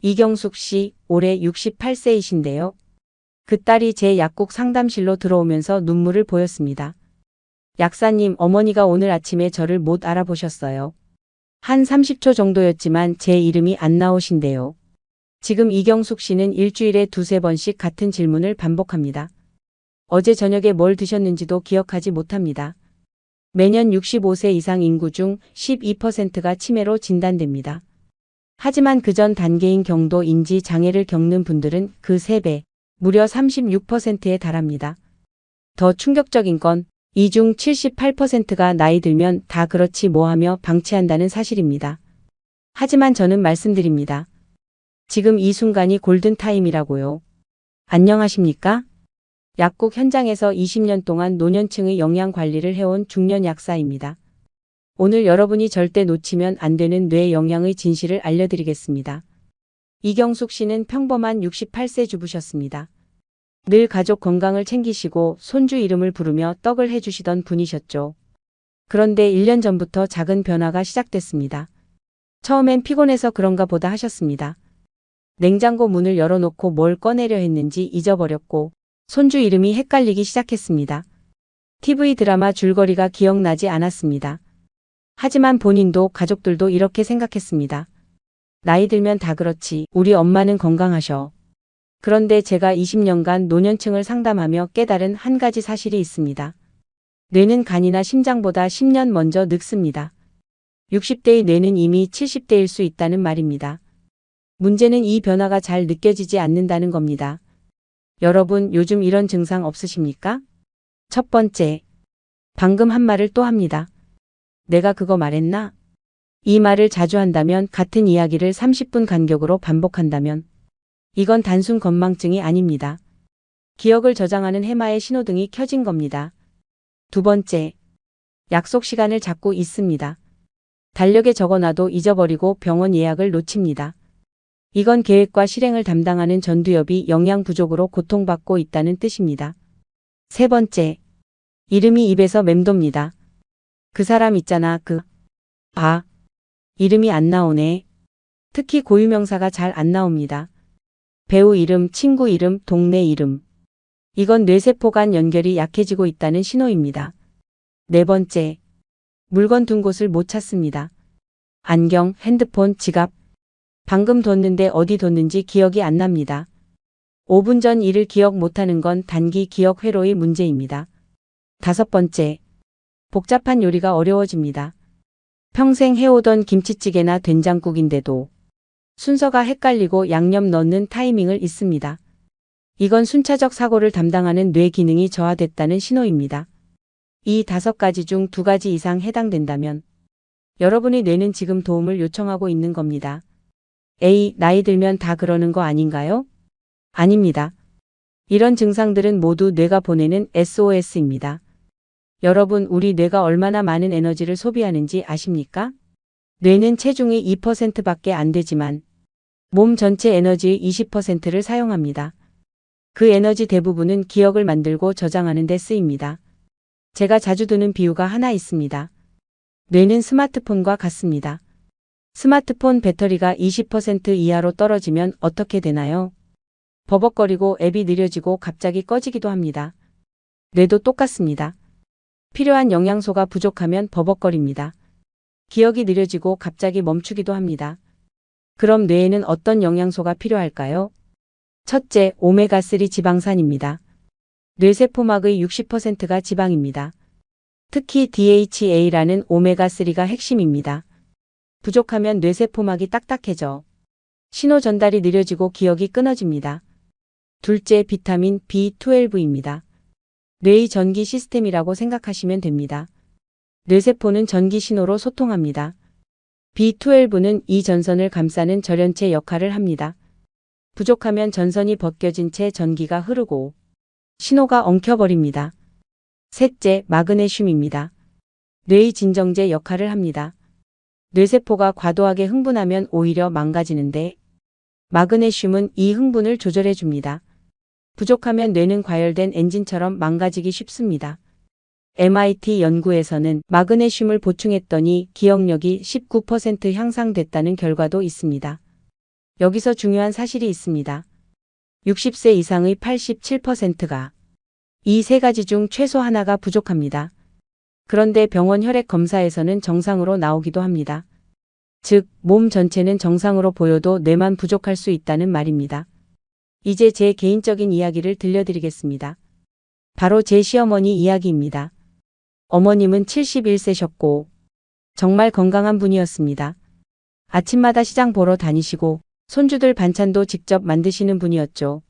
이경숙 씨, 올해 68세이신데요. 그 딸이 제 약국 상담실로 들어오면서 눈물을 보였습니다. 약사님, 어머니가 오늘 아침에 저를 못 알아보셨어요. 한 30초 정도였지만 제 이름이 안 나오신대요. 지금 이경숙 씨는 일주일에 두세 번씩 같은 질문을 반복합니다. 어제 저녁에 뭘 드셨는지도 기억하지 못합니다. 매년 65세 이상 인구 중 12%가 치매로 진단됩니다. 하지만 그전 단계인 경도 인지 장애를 겪는 분들은 그 3배, 무려 36%에 달합니다. 더 충격적인 건 이 중 78%가 나이 들면 다 그렇지 뭐하며 방치한다는 사실입니다. 하지만 저는 말씀드립니다. 지금 이 순간이 골든타임이라고요. 안녕하십니까? 약국 현장에서 20년 동안 노년층의 영양 관리를 해온 중년 약사입니다. 오늘 여러분이 절대 놓치면 안 되는 뇌 영양의 진실을 알려드리겠습니다. 이경숙 씨는 평범한 68세 주부셨습니다. 늘 가족 건강을 챙기시고 손주 이름을 부르며 떡을 해주시던 분이셨죠. 그런데 1년 전부터 작은 변화가 시작됐습니다. 처음엔 피곤해서 그런가 보다 하셨습니다. 냉장고 문을 열어놓고 뭘 꺼내려 했는지 잊어버렸고 손주 이름이 헷갈리기 시작했습니다. TV 드라마 줄거리가 기억나지 않았습니다. 하지만 본인도 가족들도 이렇게 생각했습니다. 나이 들면 다 그렇지, 우리 엄마는 건강하셔. 그런데 제가 20년간 노년층을 상담하며 깨달은 한 가지 사실이 있습니다. 뇌는 간이나 심장보다 10년 먼저 늙습니다. 60대의 뇌는 이미 70대일 수 있다는 말입니다. 문제는 이 변화가 잘 느껴지지 않는다는 겁니다. 여러분, 요즘 이런 증상 없으십니까? 첫 번째, 방금 한 말을 또 합니다. 내가 그거 말했나? 이 말을 자주 한다면, 같은 이야기를 30분 간격으로 반복한다면 이건 단순 건망증이 아닙니다. 기억을 저장하는 해마의 신호등이 켜진 겁니다. 두 번째, 약속 시간을 잡고 있습니다. 달력에 적어놔도 잊어버리고 병원 예약을 놓칩니다. 이건 계획과 실행을 담당하는 전두엽이 영양 부족으로 고통받고 있다는 뜻입니다. 세 번째, 이름이 입에서 맴돕니다. 그 사람 있잖아, 이름이 안 나오네. 특히 고유명사가 잘 안 나옵니다. 배우 이름, 친구 이름, 동네 이름. 이건 뇌세포 간 연결이 약해지고 있다는 신호입니다. 네 번째, 물건 둔 곳을 못 찾습니다. 안경, 핸드폰, 지갑. 방금 뒀는데 어디 뒀는지 기억이 안 납니다. 5분 전 일을 기억 못하는 건 단기 기억 회로의 문제입니다. 다섯 번째, 복잡한 요리가 어려워집니다. 평생 해오던 김치찌개나 된장국인데도 순서가 헷갈리고 양념 넣는 타이밍을 잊습니다. 이건 순차적 사고를 담당하는 뇌 기능이 저하됐다는 신호입니다. 이 5가지 중 2가지 이상 해당된다면 여러분의 뇌는 지금 도움을 요청하고 있는 겁니다. A. 나이 들면 다 그러는 거 아닌가요? 아닙니다. 이런 증상들은 모두 뇌가 보내는 SOS입니다. 여러분, 우리 뇌가 얼마나 많은 에너지를 소비하는지 아십니까? 뇌는 체중의 2%밖에 안 되지만 몸 전체 에너지의 20%를 사용합니다. 그 에너지 대부분은 기억을 만들고 저장하는 데 쓰입니다. 제가 자주 드는 비유가 하나 있습니다. 뇌는 스마트폰과 같습니다. 스마트폰 배터리가 20% 이하로 떨어지면 어떻게 되나요? 버벅거리고 앱이 느려지고 갑자기 꺼지기도 합니다. 뇌도 똑같습니다. 필요한 영양소가 부족하면 버벅거립니다. 기억이 느려지고 갑자기 멈추기도 합니다. 그럼 뇌에는 어떤 영양소가 필요할까요? 첫째, 오메가3 지방산입니다. 뇌세포막의 60%가 지방입니다. 특히 DHA라는 오메가3가 핵심입니다. 부족하면 뇌세포막이 딱딱해져 신호 전달이 느려지고 기억이 끊어집니다. 둘째, 비타민 B12입니다. 뇌의 전기 시스템이라고 생각하시면 됩니다. 뇌세포는 전기 신호로 소통합니다. B12는 이 전선을 감싸는 절연체 역할을 합니다. 부족하면 전선이 벗겨진 채 전기가 흐르고 신호가 엉켜버립니다. 셋째, 마그네슘입니다. 뇌의 진정제 역할을 합니다. 뇌세포가 과도하게 흥분하면 오히려 망가지는데 마그네슘은 이 흥분을 조절해 줍니다. 부족하면 뇌는 과열된 엔진처럼 망가지기 쉽습니다. MIT 연구에서는 마그네슘을 보충했더니 기억력이 19% 향상됐다는 결과도 있습니다. 여기서 중요한 사실이 있습니다. 60세 이상의 87%가 이 세 가지 중 최소 하나가 부족합니다. 그런데 병원 혈액 검사에서는 정상으로 나오기도 합니다. 즉, 몸 전체는 정상으로 보여도 뇌만 부족할 수 있다는 말입니다. 이제 제 개인적인 이야기를 들려드리겠습니다. 바로 제 시어머니 이야기입니다. 어머님은 71세셨고 정말 건강한 분이었습니다. 아침마다 시장 보러 다니시고 손주들 반찬도 직접 만드시는 분이었죠.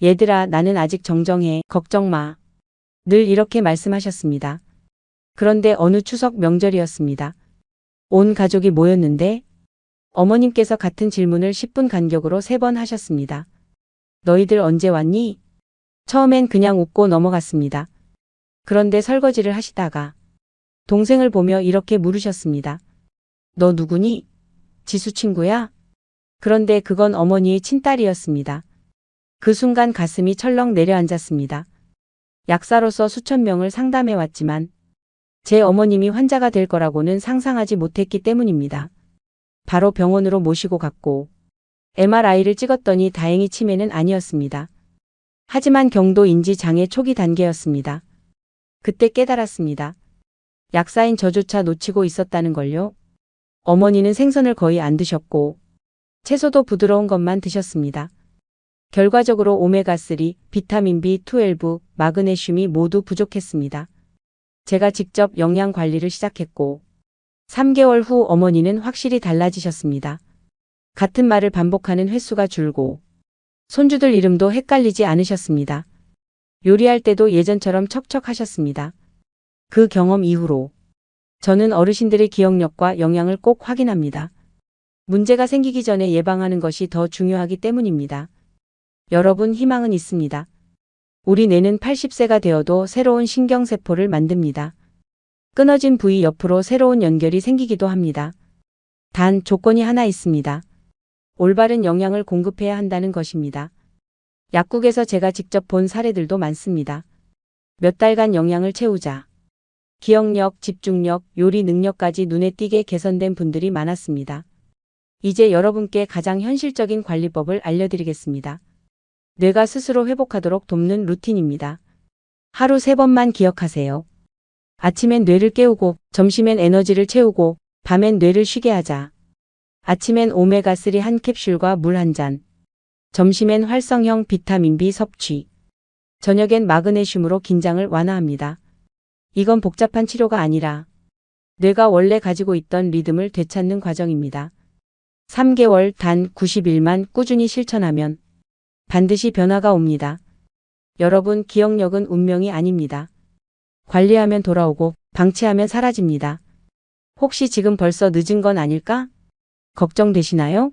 얘들아, 나는 아직 정정해. 걱정 마. 늘 이렇게 말씀하셨습니다. 그런데 어느 추석 명절이었습니다. 온 가족이 모였는데 어머님께서 같은 질문을 10분 간격으로 3번 하셨습니다. 너희들 언제 왔니? 처음엔 그냥 웃고 넘어갔습니다. 그런데 설거지를 하시다가 동생을 보며 이렇게 물으셨습니다. 너 누구니? 지수 친구야? 그런데 그건 어머니의 친딸이었습니다. 그 순간 가슴이 철렁 내려앉았습니다. 약사로서 수천 명을 상담해왔지만 제 어머님이 환자가 될 거라고는 상상하지 못했기 때문입니다. 바로 병원으로 모시고 갔고 MRI를 찍었더니 다행히 치매는 아니었습니다. 하지만 경도 인지 장애 초기 단계였습니다. 그때 깨달았습니다. 약사인 저조차 놓치고 있었다는 걸요. 어머니는 생선을 거의 안 드셨고 채소도 부드러운 것만 드셨습니다. 결과적으로 오메가3, 비타민 B12, 마그네슘이 모두 부족했습니다. 제가 직접 영양 관리를 시작했고 3개월 후 어머니는 확실히 달라지셨습니다. 같은 말을 반복하는 횟수가 줄고 손주들 이름도 헷갈리지 않으셨습니다. 요리할 때도 예전처럼 척척하셨습니다. 그 경험 이후로 저는 어르신들의 기억력과 영양을 꼭 확인합니다. 문제가 생기기 전에 예방하는 것이 더 중요하기 때문입니다. 여러분, 희망은 있습니다. 우리 뇌는 80세가 되어도 새로운 신경세포를 만듭니다. 끊어진 부위 옆으로 새로운 연결이 생기기도 합니다. 단 조건이 하나 있습니다. 올바른 영양을 공급해야 한다는 것입니다. 약국에서 제가 직접 본 사례들도 많습니다. 몇 달간 영양을 채우자 기억력, 집중력, 요리 능력까지 눈에 띄게 개선된 분들이 많았습니다. 이제 여러분께 가장 현실적인 관리법을 알려드리겠습니다. 뇌가 스스로 회복하도록 돕는 루틴입니다. 하루 3번만 기억하세요. 아침엔 뇌를 깨우고, 점심엔 에너지를 채우고, 밤엔 뇌를 쉬게 하자. 아침엔 오메가3 한 캡슐과 물 한 잔. 점심엔 활성형 비타민 B 섭취. 저녁엔 마그네슘으로 긴장을 완화합니다. 이건 복잡한 치료가 아니라 뇌가 원래 가지고 있던 리듬을 되찾는 과정입니다. 3개월 단 90일만 꾸준히 실천하면 반드시 변화가 옵니다. 여러분, 기억력은 운명이 아닙니다. 관리하면 돌아오고 방치하면 사라집니다. 혹시 지금 벌써 늦은 건 아닐까? 걱정되시나요?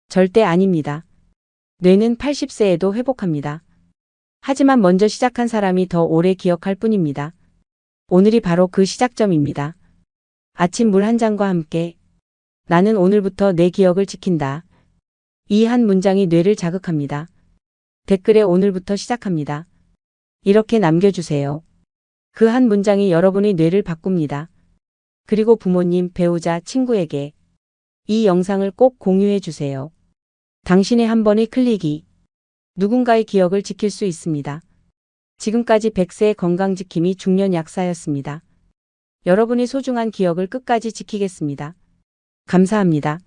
절대 아닙니다. 뇌는 80세에도 회복합니다. 하지만 먼저 시작한 사람이 더 오래 기억할 뿐입니다. 오늘이 바로 그 시작점입니다. 아침 물 한 잔과 함께 나는 오늘부터 내 기억을 지킨다. 이 한 문장이 뇌를 자극합니다. 댓글에 오늘부터 시작합니다. 이렇게 남겨주세요. 그 한 문장이 여러분의 뇌를 바꿉니다. 그리고 부모님, 배우자, 친구에게 이 영상을 꼭 공유해 주세요. 당신의 한 번의 클릭이 누군가의 기억을 지킬 수 있습니다. 지금까지 100세의 건강지킴이 중년 약사였습니다. 여러분의 소중한 기억을 끝까지 지키겠습니다. 감사합니다.